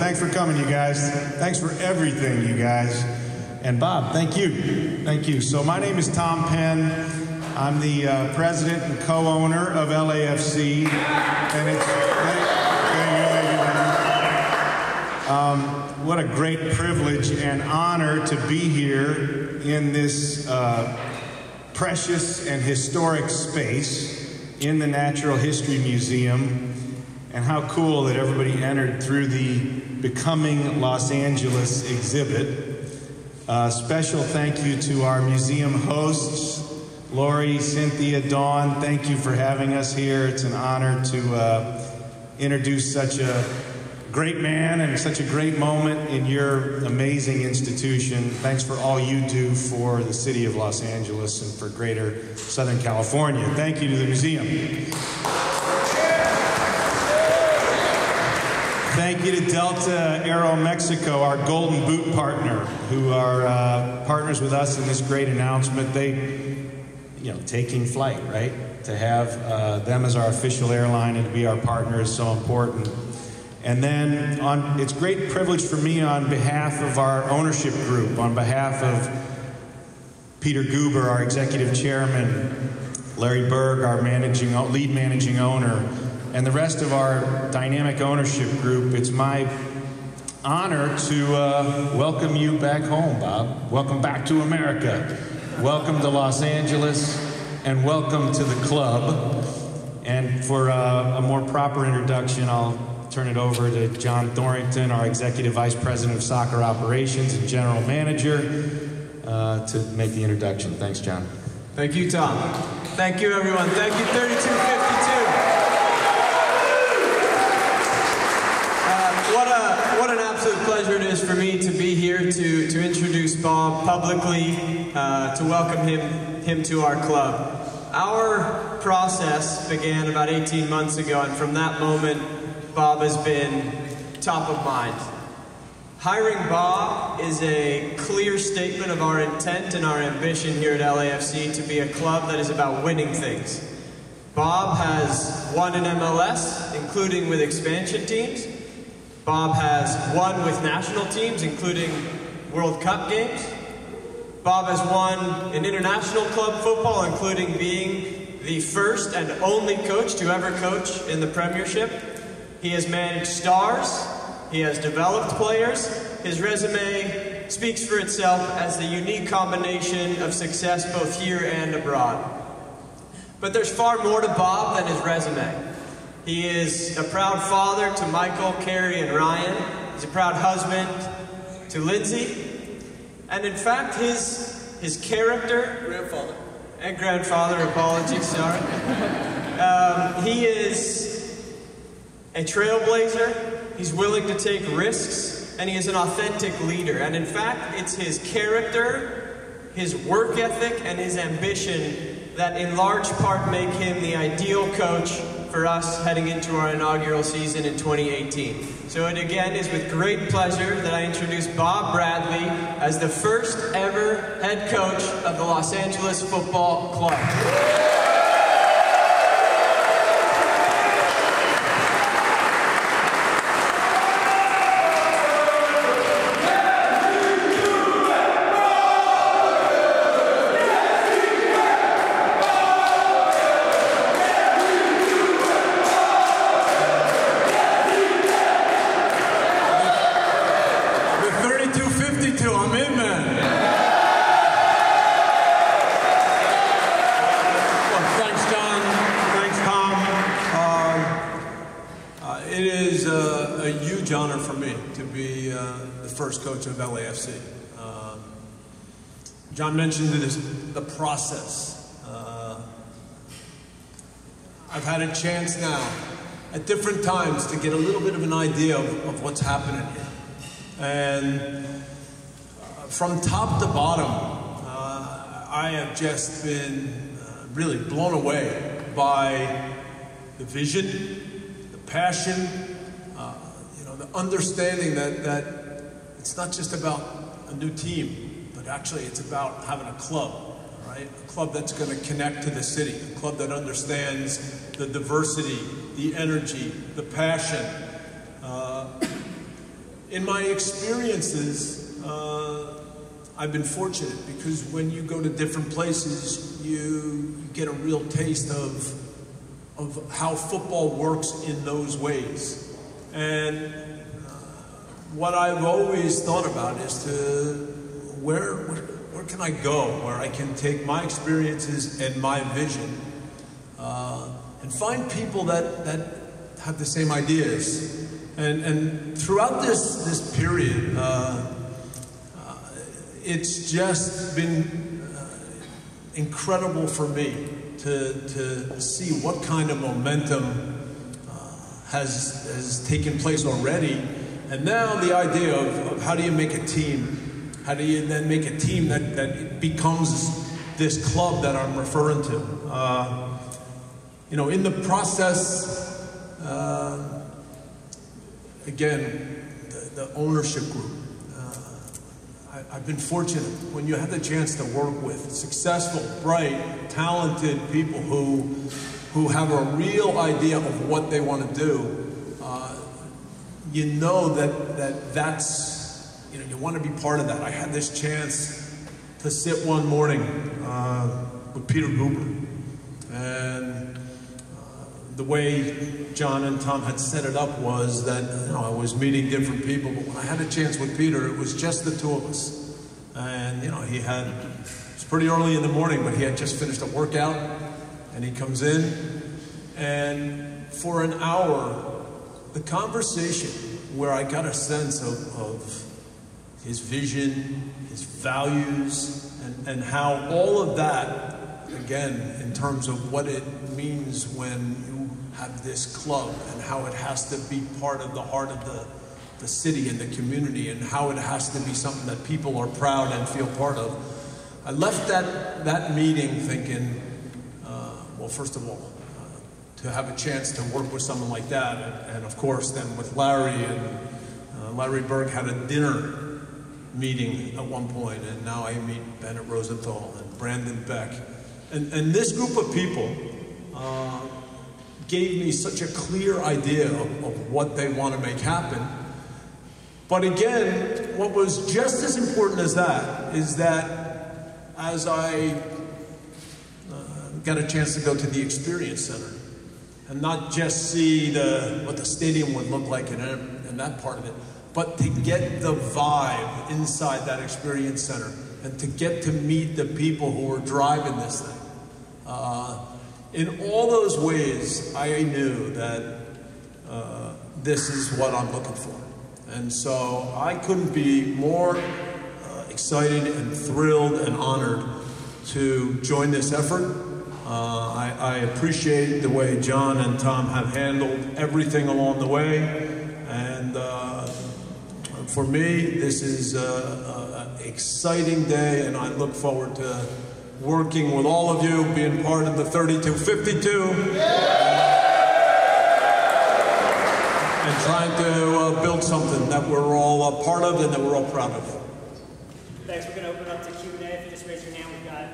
Thanks for coming, you guys. Thanks for everything, you guys. And Bob, thank you. Thank you. So my name is Tom Penn. I'm the president and co-owner of LAFC. And it's, what a great privilege and honor to be here in this precious and historic space in the Natural History Museum. And how cool that everybody entered through the Becoming Los Angeles exhibit. Special thank you to our museum hosts, Lori, Cynthia, Dawn. Thank you for having us here. It's an honor to introduce such a great man and such a great moment in your amazing institution. Thanks for all you do for the city of Los Angeles and for greater Southern California. Thank you to the museum. Thank you to Delta Aeromexico, our Golden Boot partner, who are partners with us in this great announcement. They, taking flight, right? To have them as our official airline and to be our partner is so important. And then it's a great privilege for me on behalf of our ownership group, on behalf of Peter Guber, our executive chairman, Larry Berg, our lead managing owner, and the rest of our dynamic ownership group. It's my honor to welcome you back home, Bob. Welcome back to America. Welcome to Los Angeles, and welcome to the club. And for a more proper introduction, I'll turn it over to John Thorrington, our Executive Vice President of Soccer Operations and General Manager, to make the introduction. Thanks, John. Thank you, Tom. Thank you, everyone. Thank you, 3252. What an absolute pleasure it is for me to be here to introduce Bob publicly, to welcome him to our club. Our process began about 18 months ago, and from that moment, Bob has been top of mind. Hiring Bob is a clear statement of our intent and our ambition here at LAFC to be a club that is about winning things. Bob has won in MLS, including with expansion teams. Bob has won with national teams, including World Cup games. Bob has won in international club football, including being the first and only coach to ever coach in the Premiership. He has managed stars, he has developed players. His resume speaks for itself as the unique combination of success both here and abroad. But there's far more to Bob than his resume. He is a proud father to Michael, Carrie, and Ryan. He's a proud husband to Lindsay. And in fact, his character... Grandfather, apologies, sorry. He is a trailblazer. He's willing to take risks, and he is an authentic leader. And in fact, it's his character, his work ethic, and his ambition that in large part make him the ideal coach for us heading into our inaugural season in 2018. So it again is with great pleasure that I introduce Bob Bradley as the first ever head coach of the Los Angeles Football Club. First coach of LAFC. John mentioned the process. I've had a chance now at different times to get a little bit of an idea of what's happening here. And from top to bottom, I have just been really blown away by the vision, the passion, the understanding that it's not just about a new team, but actually it's about having a club, right? A club that's going to connect to the city, a club that understands the diversity, the energy, the passion. in my experiences, I've been fortunate because when you go to different places, you get a real taste of how football works in those ways. And what I've always thought about is where can I go where I can take my experiences and my vision and find people that have the same ideas. And throughout this period, it's just been incredible for me to see what kind of momentum has taken place already. And now the idea of how do you make a team? How do you then make a team that becomes this club that I'm referring to? You know, in the process, again, the ownership group. I've been fortunate when you have the chance to work with successful, bright, talented people who have a real idea of what they want to do. You know that's, you know, you want to be part of that. I had this chance to sit one morning with Peter Guber, and the way John and Tom had set it up was that, you know, I was meeting different people, but when I had a chance with Peter, it was just the two of us. And, you know, it was pretty early in the morning, but he had just finished a workout, and he comes in, and for an hour, the conversation where I got a sense of his vision, his values, and how all of that, again, in terms of what it means when you have this club and how it has to be part of the heart of the city and the community and how it has to be something that people are proud and feel part of. I left that meeting thinking, well, first of all, to have a chance to work with someone like that, and of course then with Larry, and Larry Berg had a dinner meeting at one point, and now I meet Bennett Rosenthal and Brandon Beck. And this group of people gave me such a clear idea of what they want to make happen. But again, what was just as important as that is that as I got a chance to go to the Experience Center and not just see what the stadium would look like and that part of it, but to get the vibe inside that Experience Center and to get to meet the people who were driving this thing. In all those ways, I knew that this is what I'm looking for. And so I couldn't be more excited and thrilled and honored to join this effort. I appreciate the way John and Tom have handled everything along the way. And for me, this is an exciting day, and I look forward to working with all of you, being part of the 3252. And trying to build something that we're all a part of and that we're all proud of. Thanks. We're going to open up to Q&A. If you just raise your hand, we've got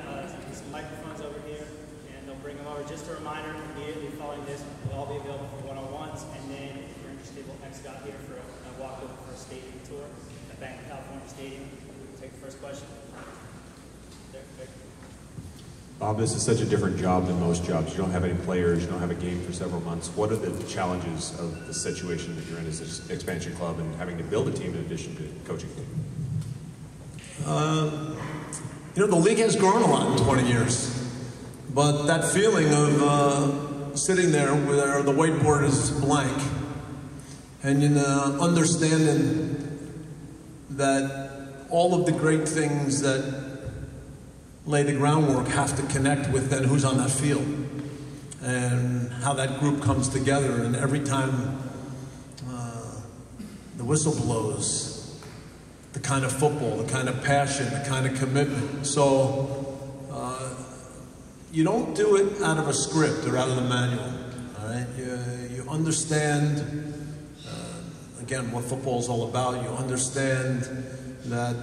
some microphones over here, and they'll bring them over. Just a reminder, immediately following this, we'll all be available for one-on-ones, and then if you're interested, we'll have Scott here for a walk-over for a stadium tour at Bank of California Stadium. We'll take the first question. There, Vic. Bob, this is such a different job than most jobs. You don't have any players, you don't have a game for several months. What are the challenges of the situation that you're in as an expansion club and having to build a team in addition to coaching? You know, the league has grown a lot in 20 years, but that feeling of sitting there where the whiteboard is blank and you know, understanding that all of the great things that lay the groundwork have to connect with then who's on that field and how that group comes together. And every time the whistle blows, the kind of football, the kind of passion, the kind of commitment. So you don't do it out of a script or out of the manual, all right? You understand, again, what football is all about. You understand that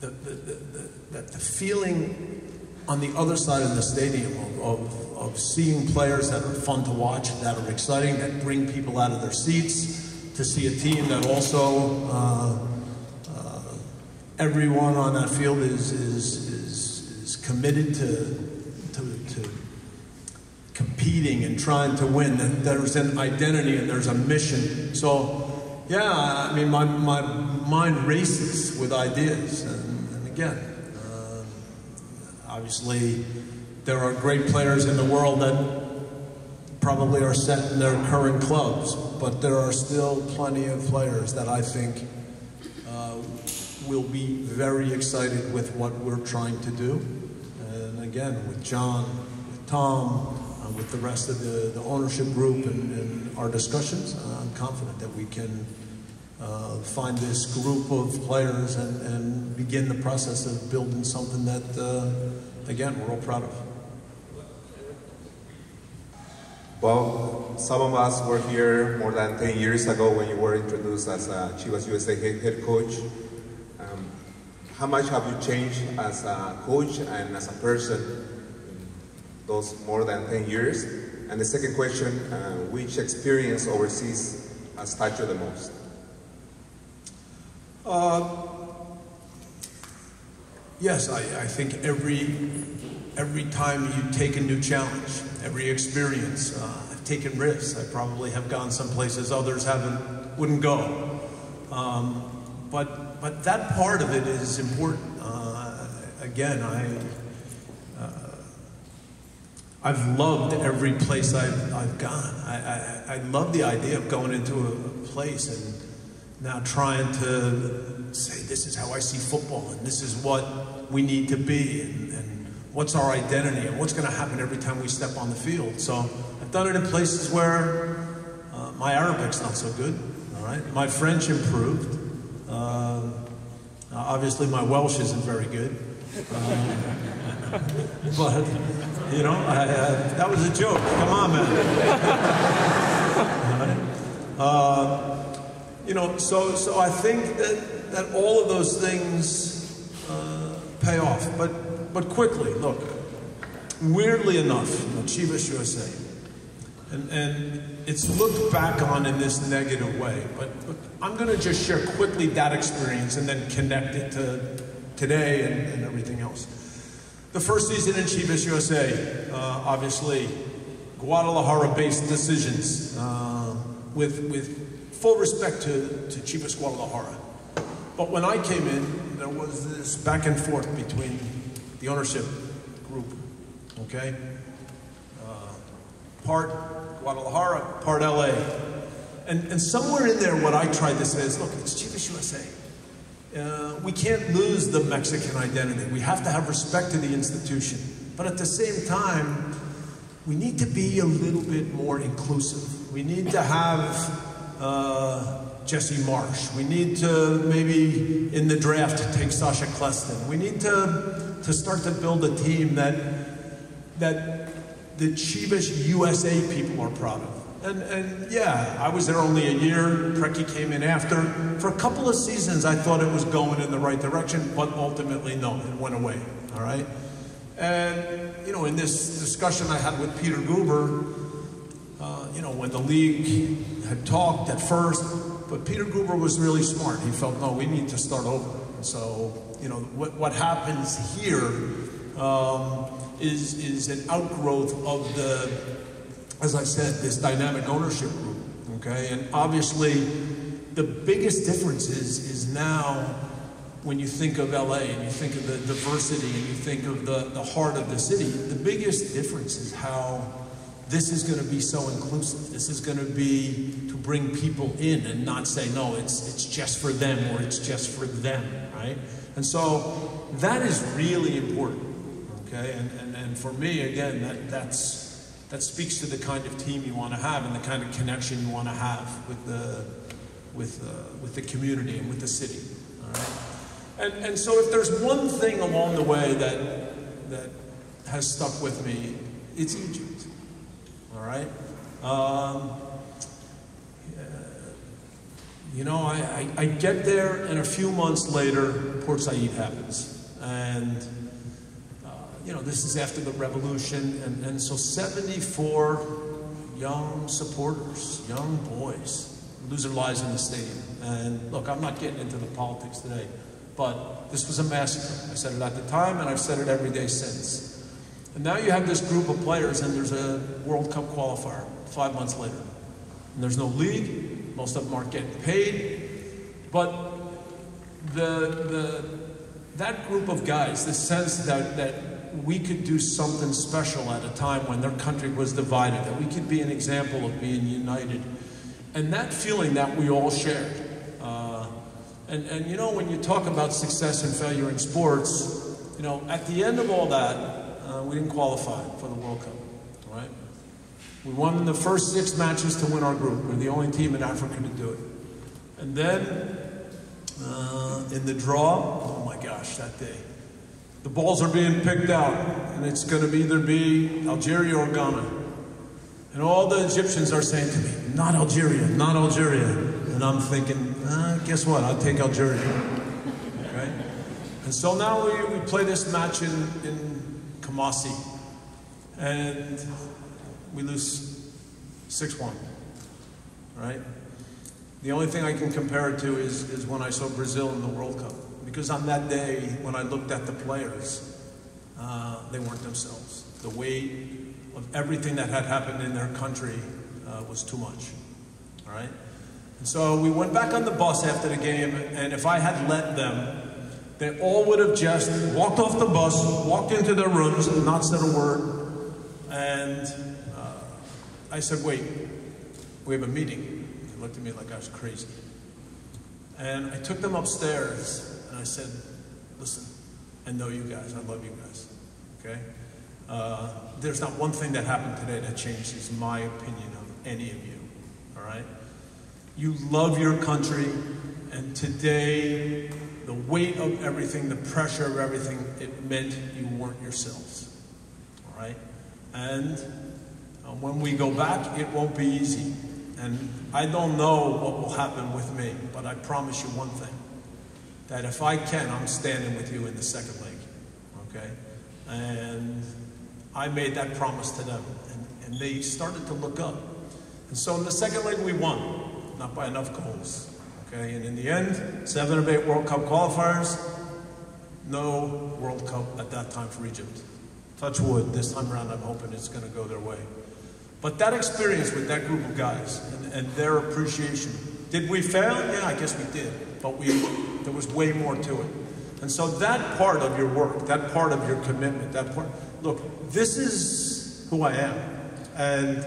that the feeling on the other side of the stadium of seeing players that are fun to watch, that are exciting, that bring people out of their seats, to see a team that also everyone on that field is committed to competing and trying to win. That there's an identity and there's a mission. So, yeah, I mean, my mind races with ideas. And again, obviously, there are great players in the world that probably are set in their current clubs, but there are still plenty of players that I think will be very excited with what we're trying to do. And again, with John, with Tom, with the rest of the ownership group and our discussions, I'm confident that we can find this group of players and begin the process of building something that, again, we're all proud of. Well, some of us were here more than 10 years ago when you were introduced as Chivas USA head coach. How much have you changed as a coach and as a person in those more than 10 years? And the second question, which experience overseas has touched you the most? Yes, I think every time you take a new challenge, every experience, I've taken risks. I probably have gone some places others wouldn't go. But that part of it is important. Again, I've loved every place I've gone. I love the idea of going into a place and now trying to say, this is how I see football, and this is what we need to be, and what's our identity, and what's going to happen every time we step on the field. So I've done it in places where my Arabic's not so good, all right? My French improved. Obviously, my Welsh isn't very good. But, you know, that was a joke. Come on, man. You know, so I think that all of those things pay off. But quickly, look, weirdly enough, you know, Chivas USA, and it's looked back on in this negative way, but I'm going to just share quickly that experience and then connect it to today and everything else. The first season in Chivas USA, obviously, Guadalajara-based decisions with full respect to Chivas Guadalajara. But when I came in, there was this back and forth between the ownership group, okay? Part Guadalajara, part LA. And somewhere in there, what I tried to say is, look, it's Chivas USA. We can't lose the Mexican identity. We have to have respect to the institution. But at the same time, we need to be a little bit more inclusive. We need to have Jesse Marsh. We need to maybe in the draft take Sasha Kleston. We need to start to build a team that the Chivas USA people are proud of. And yeah, I was there only a year. Preki came in after. For a couple of seasons, I thought it was going in the right direction, but ultimately, no, it went away, all right? And, you know, in this discussion I had with Peter Guber, you know, when the league had talked at first, but Peter Guber was really smart. He felt, no, we need to start over. So, you know, what happens here is an outgrowth of the, as I said, this dynamic ownership group, okay? And obviously, the biggest difference is now when you think of LA and you think of the diversity and you think of the heart of the city, the biggest difference is how this is going to be so inclusive. This is going to be to bring people in and not say, no, it's just for them or it's just for them, right? And so that is really important, okay? And for me, again, that speaks to the kind of team you want to have and the kind of connection you want to have with the community and with the city, all right? And so if there's one thing along the way that has stuck with me, it's Egypt. All right? You know, I get there, and a few months later, Port Said happens. And, you know, this is after the revolution, and so 74 young supporters, young boys, lose their lives in the stadium. And look, I'm not getting into the politics today, but this was a massacre. I said it at the time, and I've said it every day since. And now you have this group of players, and there's a World Cup qualifier 5 months later. And there's no league, most of them aren't getting paid, but that group of guys, the sense that we could do something special at a time when their country was divided, that we could be an example of being united, and that feeling that we all shared. And you know, when you talk about success and failure in sports, you know, at the end of all that, we didn't qualify for the World Cup, right? We won the first 6 matches to win our group. We're the only team in Africa to do it. And then, in the draw, oh my gosh, that day, the balls are being picked out, and it's going to either be Algeria or Ghana. And all the Egyptians are saying to me, not Algeria, not Algeria. And I'm thinking, guess what, I'll take Algeria, right? And so now we play this match in Kumasi, and we lose 6-1, right? The only thing I can compare it to is when I saw Brazil in the World Cup. Because on that day, when I looked at the players, they weren't themselves. The weight of everything that had happened in their country was too much, all right? And so we went back on the bus after the game, and if I had let them, they all would have just walked off the bus, walked into their rooms, and not said a word. And I said, wait, we have a meeting. They looked at me like I was crazy. And I took them upstairs, and I said, listen, I know you guys, I love you guys, okay? There's not one thing that happened today that changes my opinion of any of you, all right? You love your country, and today, the weight of everything, the pressure of everything, it meant you weren't yourselves, all right? And when we go back, it won't be easy. And I don't know what will happen with me, but I promise you one thing, that if I can, I'm standing with you in the second leg, okay? And I made that promise to them, and they started to look up. And so in the second leg, we won, not by enough goals, okay? And in the end, 7 of 8 World Cup qualifiers, no World Cup at that time for Egypt. Touch wood, this time around I'm hoping it's gonna go their way. But that experience with that group of guys and their appreciation, did we fail? Yeah, I guess we did, but there was way more to it. And so that part of your work, that part of your commitment, that part, look, this is who I am. And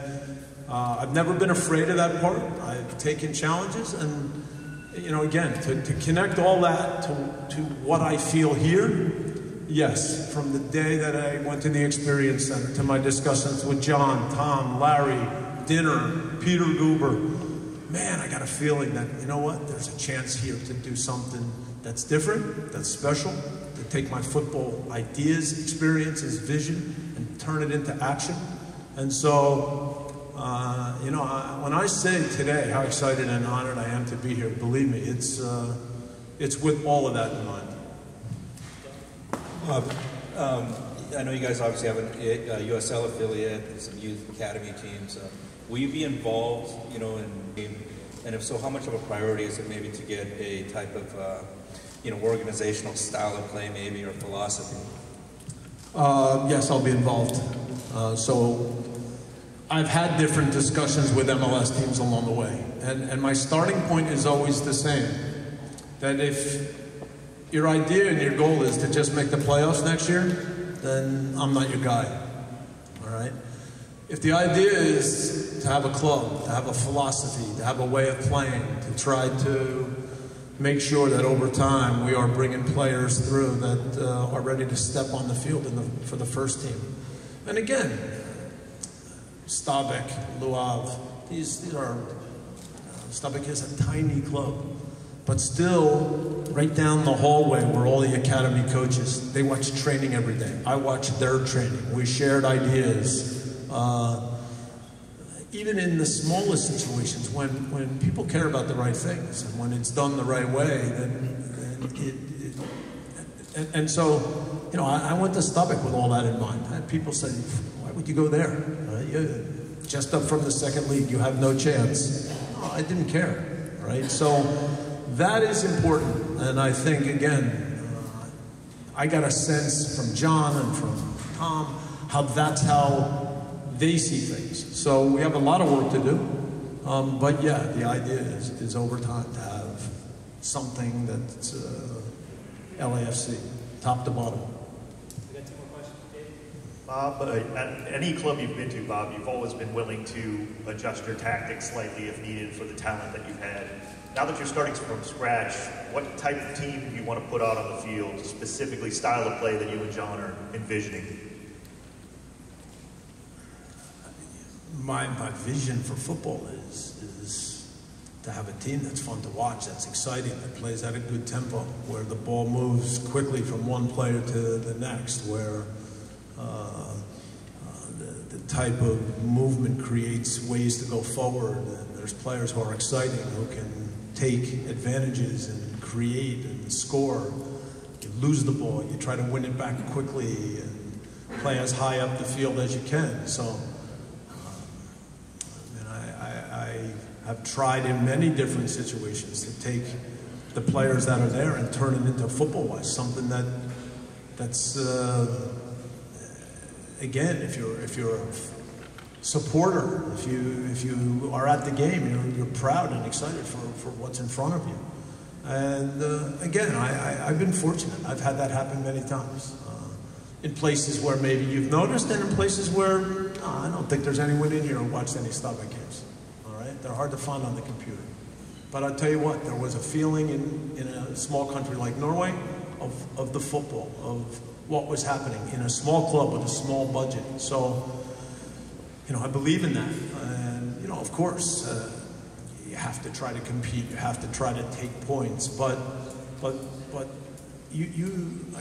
I've never been afraid of that part. I've taken challenges, and you know, again, to connect all that to what I feel here, yes, from the day that I went to the Experience Center, to my discussions with John, Tom, Larry, dinner, Peter Goober, man, I got a feeling that, you know what, there's a chance here to do something that's different, that's special, to take my football ideas, experiences, vision, and turn it into action. And so, you know, when I say today how excited and honored I am to be here, believe me, it's with all of that in mind. I know you guys obviously have a USL affiliate, some youth academy teams. Will you be involved, you know, and if so, how much of a priority is it maybe to get a type of, you know, organizational style of play maybe, or philosophy? Yes, I'll be involved. So I've had different discussions with MLS teams along the way, and my starting point is always the same, that if your idea and your goal is to just make the playoffs next year, then I'm not your guy, all right? If the idea is to have a club, to have a philosophy, to have a way of playing, to try to make sure that over time we are bringing players through that are ready to step on the field for the first team. And again, Stabæk, Luav, these are, Stabæk is a tiny club, but still right down the hallway where all the academy coaches, they watch training every day. I watched their training. We shared ideas. Even in the smallest situations, when people care about the right things and when it's done the right way, and so, you know, I went to Stabæk with all that in mind. I had people say, why would you go there? You're just up from the second league, you have no chance. Oh, I didn't care, right? So that is important, and I think, again, I got a sense from John and from Tom how that's how they see things. So we have a lot of work to do, but yeah, the idea is over time to have something that's LAFC, top to bottom. We got 2 more questions, Dave. Bob, at any club you've been to, Bob, you've always been willing to adjust your tactics slightly if needed for the talent that you've had. Now that you're starting from scratch, what type of team do you want to put out on the field, specifically style of play that you and John are envisioning? My vision for football is to have a team that's fun to watch, that's exciting, that plays at a good tempo, where the ball moves quickly from one player to the next, where the type of movement creates ways to go forward, and there's players who are exciting, who can take advantages and create and score. You lose the ball, you try to win it back quickly and play as high up the field as you can. So I have tried in many different situations to take the players that are there and turn it into football-wise, something that's again, if you're a supporter, if you are at the game, you're proud and excited for what's in front of you. And again, I've been fortunate. I've had that happen many times. In places where maybe you've noticed, and in places where I don't think there's anyone in here who watched any Staubach games. They're hard to find on the computer. But I'll tell you what, there was a feeling in a small country like Norway of the football, of what was happening in a small club with a small budget. So, I believe in that. And, of course, you have to try to compete, you have to try to take points. But I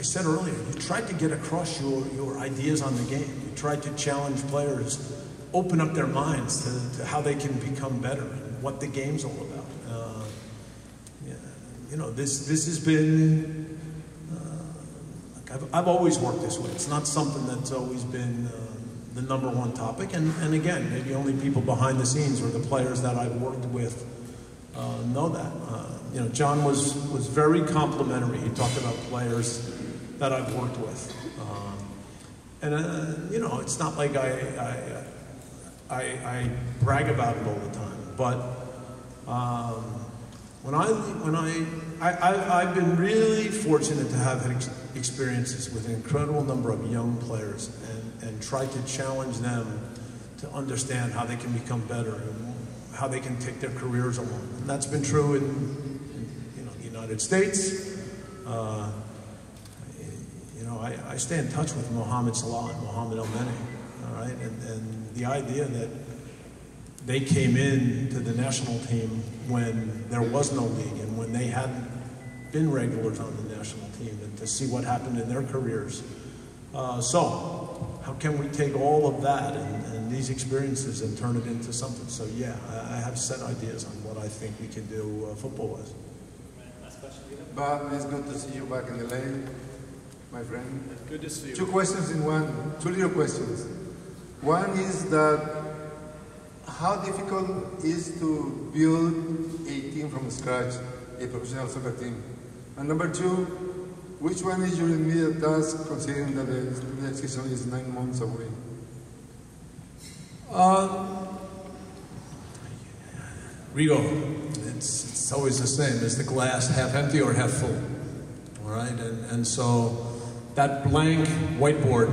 said earlier, you tried to get across your ideas on the game. You tried to challenge players, open up their minds to how they can become better and what the game's all about. This has been, I've always worked this way. It's not something that's always been the #1 topic. And again, maybe only people behind the scenes or the players that I've worked with know that. John was very complimentary. He talked about players that I've worked with. It's not like I brag about it all the time, but I've been really fortunate to have experiences with an incredible number of young players and tried to challenge them to understand how they can become better and how they can take their careers along. And that's been true in the United States. I stay in touch with Mohamed Salah and Mohamed El-Meni, all right, and the idea that they came in to the national team when there was no league and when they hadn't been regulars on the national team, and to see what happened in their careers. So how can we take all of that and these experiences and turn it into something? So yeah, I have set ideas on what I think we can do football-wise. Last question. Bob, it's good to see you back in LA, my friend. Good to see you. 2 questions in one, 2 little questions. One is that how difficult is to build a team from scratch, a professional soccer team? And number 2, which one is your immediate task, considering that the next season is 9 months away? Rigo, it's always the same. Is the glass half empty or half full? All right, and so that blank whiteboard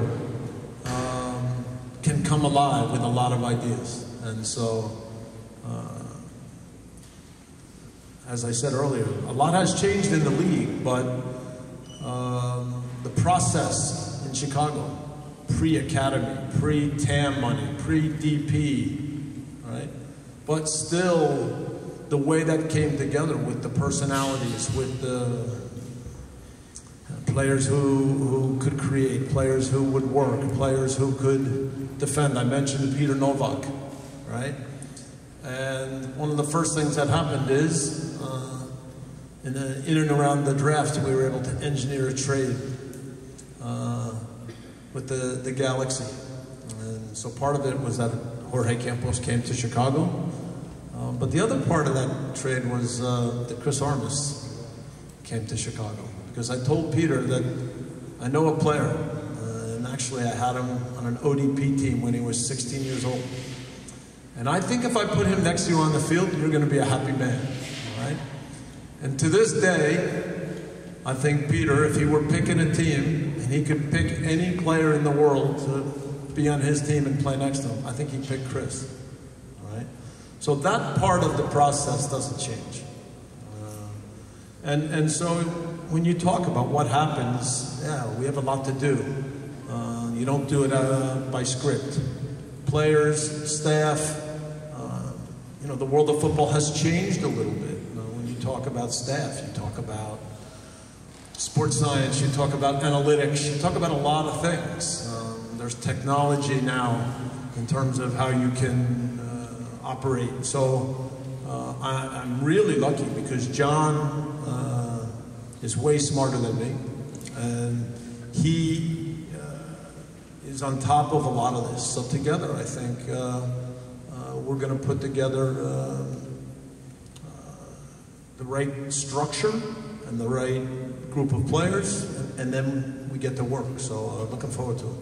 can come alive with a lot of ideas. And so, as I said earlier, a lot has changed in the league, but the process in Chicago, pre-academy, pre-TAM money, pre-DP, right? But still, the way that came together with the personalities, with the players who could create, players who would work, players who could defend. I mentioned Peter Novak, right? And one of the first things that happened is, in and around the draft, we were able to engineer a trade with the Galaxy. And so part of it was that Jorge Campos came to Chicago, But the other part of that trade was that Chris Armas came to Chicago. Because I told Peter that I know a player, and actually I had him on an ODP team when he was 16 years old. And I think if I put him next to you on the field, you're going to be a happy man, all right? And to this day, I think Peter, if he were picking a team, and he could pick any player in the world to be on his team and play next to him, I think he'd pick Chris, all right? So that part of the process doesn't change. And so when you talk about what happens, yeah, we have a lot to do. You don't do it by script. Players, staff, you know, the world of football has changed a little bit. You know, when you talk about staff, you talk about sports science, you talk about analytics, you talk about a lot of things. There's technology now in terms of how you can operate. So I'm really lucky because John is way smarter than me, and he is on top of a lot of this. So together, I think we're going to put together the right structure and the right group of players, and then we get to work. So looking forward to it.